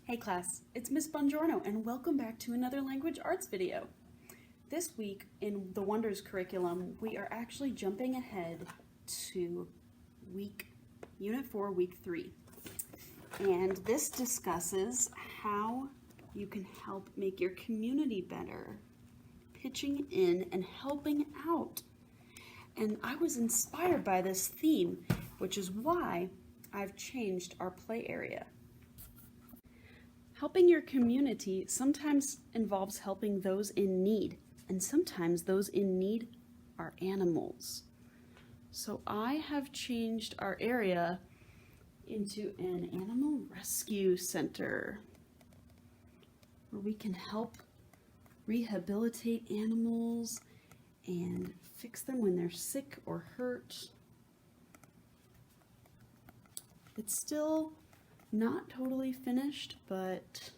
Hey class, it's Miss Bongiorno and welcome back to another language arts video. This week in the Wonders curriculum, we are actually jumping ahead to Unit 4, Week 3. And this discusses how you can help make your community better, pitching in and helping out. And I was inspired by this theme, which is why I've changed our play area. Helping your community sometimes involves helping those in need, and sometimes those in need are animals. So I have changed our area into an animal rescue center where we can help rehabilitate animals and fix them when they're sick or hurt. It's still not totally finished, but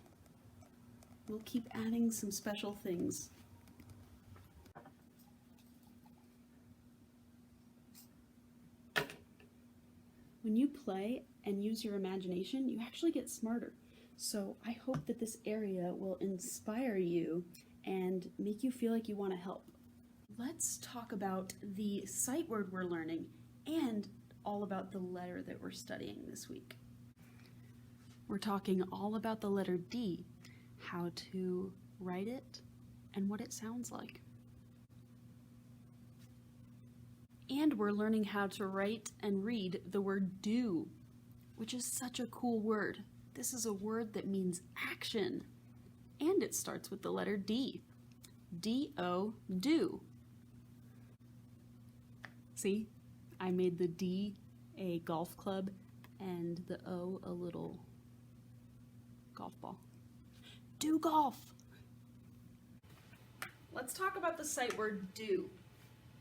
we'll keep adding some special things. When you play and use your imagination, you actually get smarter. So I hope that this area will inspire you and make you feel like you want to help. Let's talk about the sight word we're learning and all about the letter that we're studying this week. We're talking all about the letter D, how to write it, and what it sounds like. And we're learning how to write and read the word do, which is such a cool word. This is a word that means action, and it starts with the letter D. D-O, do. See, I made the D a golf club and the O a little golf ball. Do golf! Let's talk about the sight word do.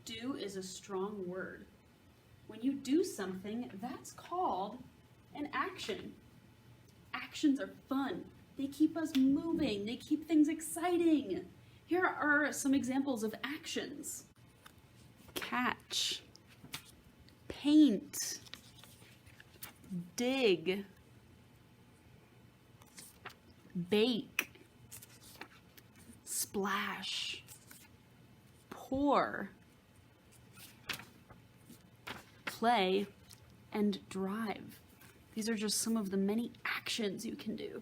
Do is a strong word. When you do something, that's called an action. Actions are fun. They keep us moving. They keep things exciting. Here are some examples of actions. Catch, paint, dig, bake, splash, pour, play, and drive. These are just some of the many actions you can do.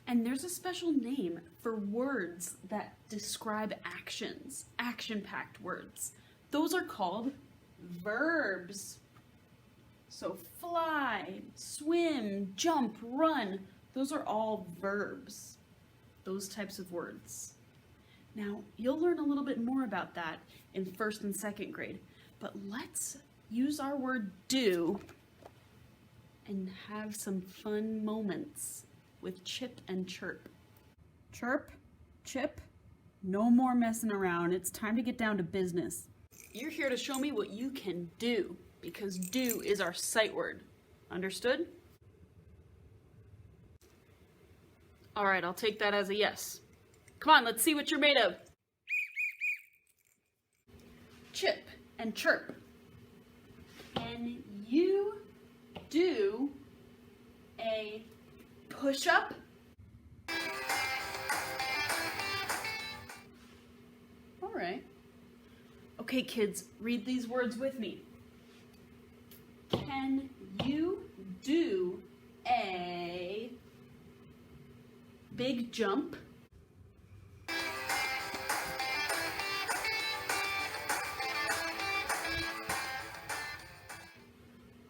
And there's a special name for words that describe actions, action-packed words. Those are called verbs. So fly, swim, jump, run, those are all verbs, those types of words. Now, you'll learn a little bit more about that in first and second grade, but let's use our word do and have some fun moments with Chip and Chirp. Chirp, Chip, no more messing around. It's time to get down to business. You're here to show me what you can do, because do is our sight word. Understood? All right, I'll take that as a yes. Come on, let's see what you're made of. Chip and Chirp. Can you do a push-up? All right. Okay, kids, read these words with me. Can you do a big jump?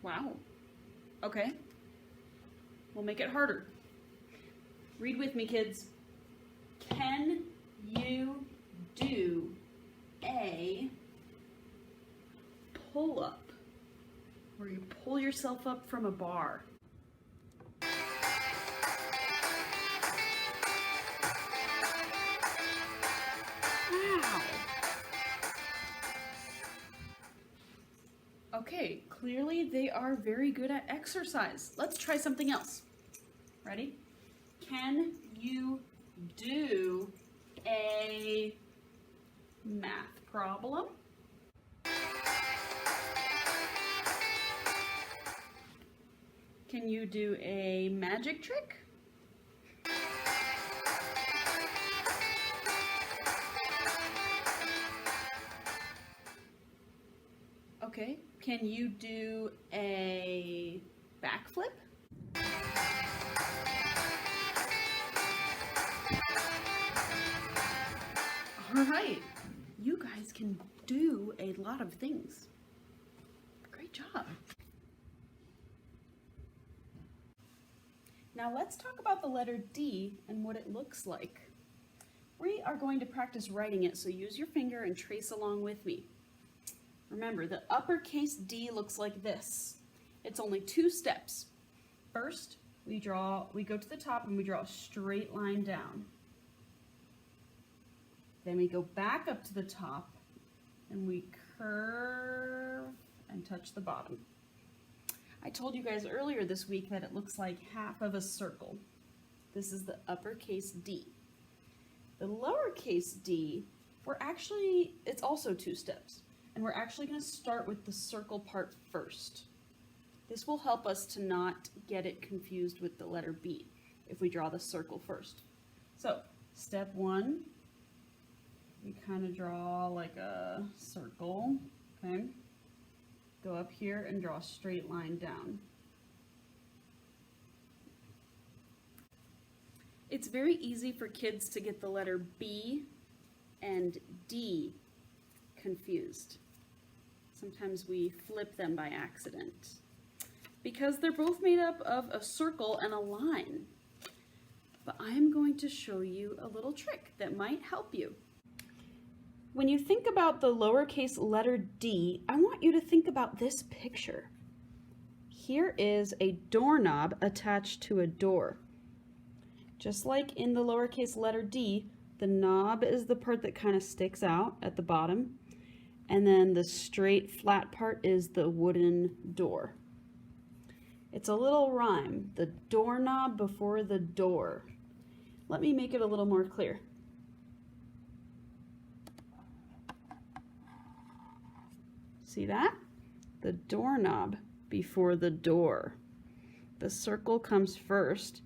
Wow. Okay. We'll make it harder. Read with me, kids. Can you do a pull-up, where you pull yourself up from a bar? Wow. Okay, clearly they are very good at exercise. Let's try something else. Ready? Can you do a math problem? Can you do a magic trick? Okay, can you do a backflip? All right, you guys can do a lot of things. Great job. Now let's talk about the letter D and what it looks like. We are going to practice writing it, so use your finger and trace along with me. Remember, the uppercase D looks like this. It's only 2 steps. First, we go to the top and we draw a straight line down. Then we go back up to the top and we curve and touch the bottom. I told you guys earlier this week that it looks like half of a circle. This is the uppercase D. The lowercase d, it's also 2 steps. And we're actually going to start with the circle part first. This will help us to not get it confused with the letter B if we draw the circle first. So, step 1, we kind of draw like a circle, okay? Go up here and draw a straight line down. It's very easy for kids to get the letter B and D confused. Sometimes we flip them by accident because they're both made up of a circle and a line. But I'm going to show you a little trick that might help you. When you think about the lowercase letter D, I want you to think about this picture. Here is a doorknob attached to a door. Just like in the lowercase letter D, the knob is the part that kind of sticks out at the bottom, and then the straight flat part is the wooden door. It's a little rhyme, the doorknob before the door. Let me make it a little more clear. See that? The doorknob before the door. The circle comes first,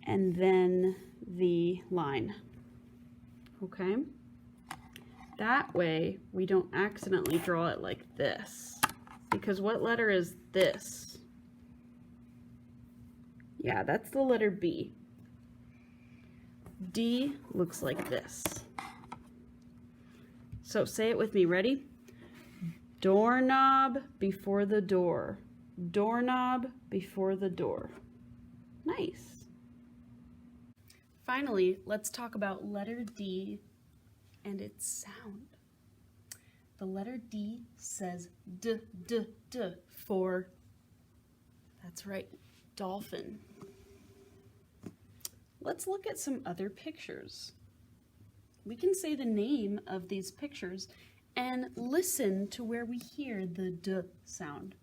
and then the line. Okay? That way, we don't accidentally draw it like this. Because what letter is this? Yeah, that's the letter B. D looks like this. So say it with me, ready? Doorknob before the door. Doorknob before the door. Nice. Finally, let's talk about letter D and its sound. The letter D says D, D, D for, that's right, dolphin. Let's look at some other pictures. We can say the name of these pictures and listen to where we hear the D sound.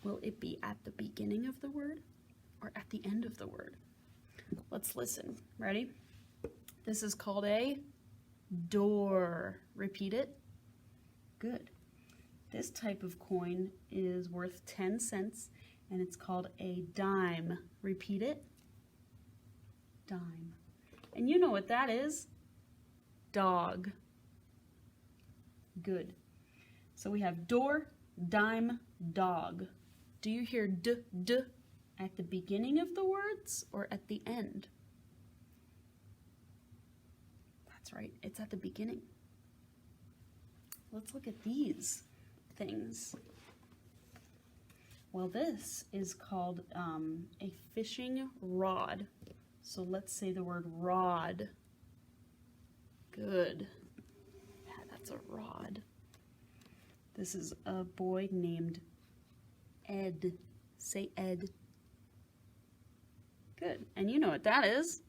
Will it be at the beginning of the word or at the end of the word? Let's listen. Ready? This is called a door. Repeat it. Good. This type of coin is worth 10 cents and it's called a dime. Repeat it. Dime. And you know what that is? Dog. Good. So we have door, dime, dog. Do you hear d, d at the beginning of the words or at the end? That's right, it's at the beginning. Let's look at these things. Well, this is called a fishing rod. So let's say the word rod. Good. Yeah, that's a rod. This is a boy named Ed. Say Ed. Good. And you know what that is?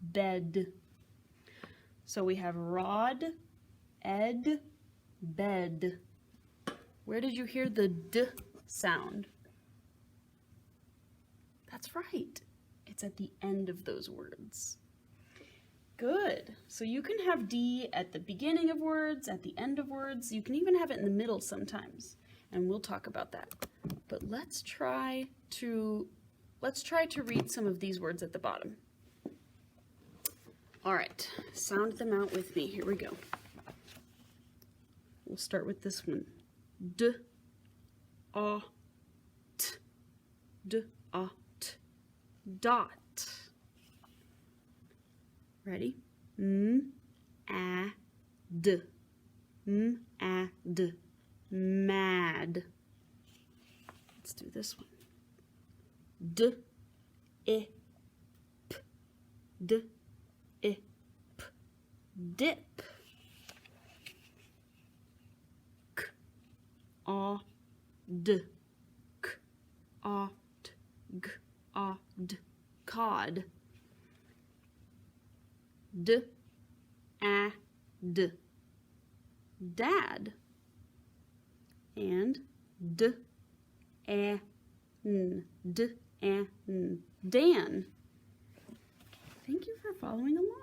Bed. So we have rod, Ed, bed. Where did you hear the D sound? That's right. It's at the end of those words. Good. So you can have D at the beginning of words, at the end of words. You can even have it in the middle sometimes. And we'll talk about that. But let's try to read some of these words at the bottom. All right, sound them out with me. Here we go. We'll start with this one. d, a, t, d, a, t, dot. Ready? A, d, a, d, mad. Let's do this one. D, I, p, d, I, p, dip. K, a, d, k, a, t, g, a, d, cod. D, a, d, dad. And d, a, n, d, a, n, Dan. Thank you for following along.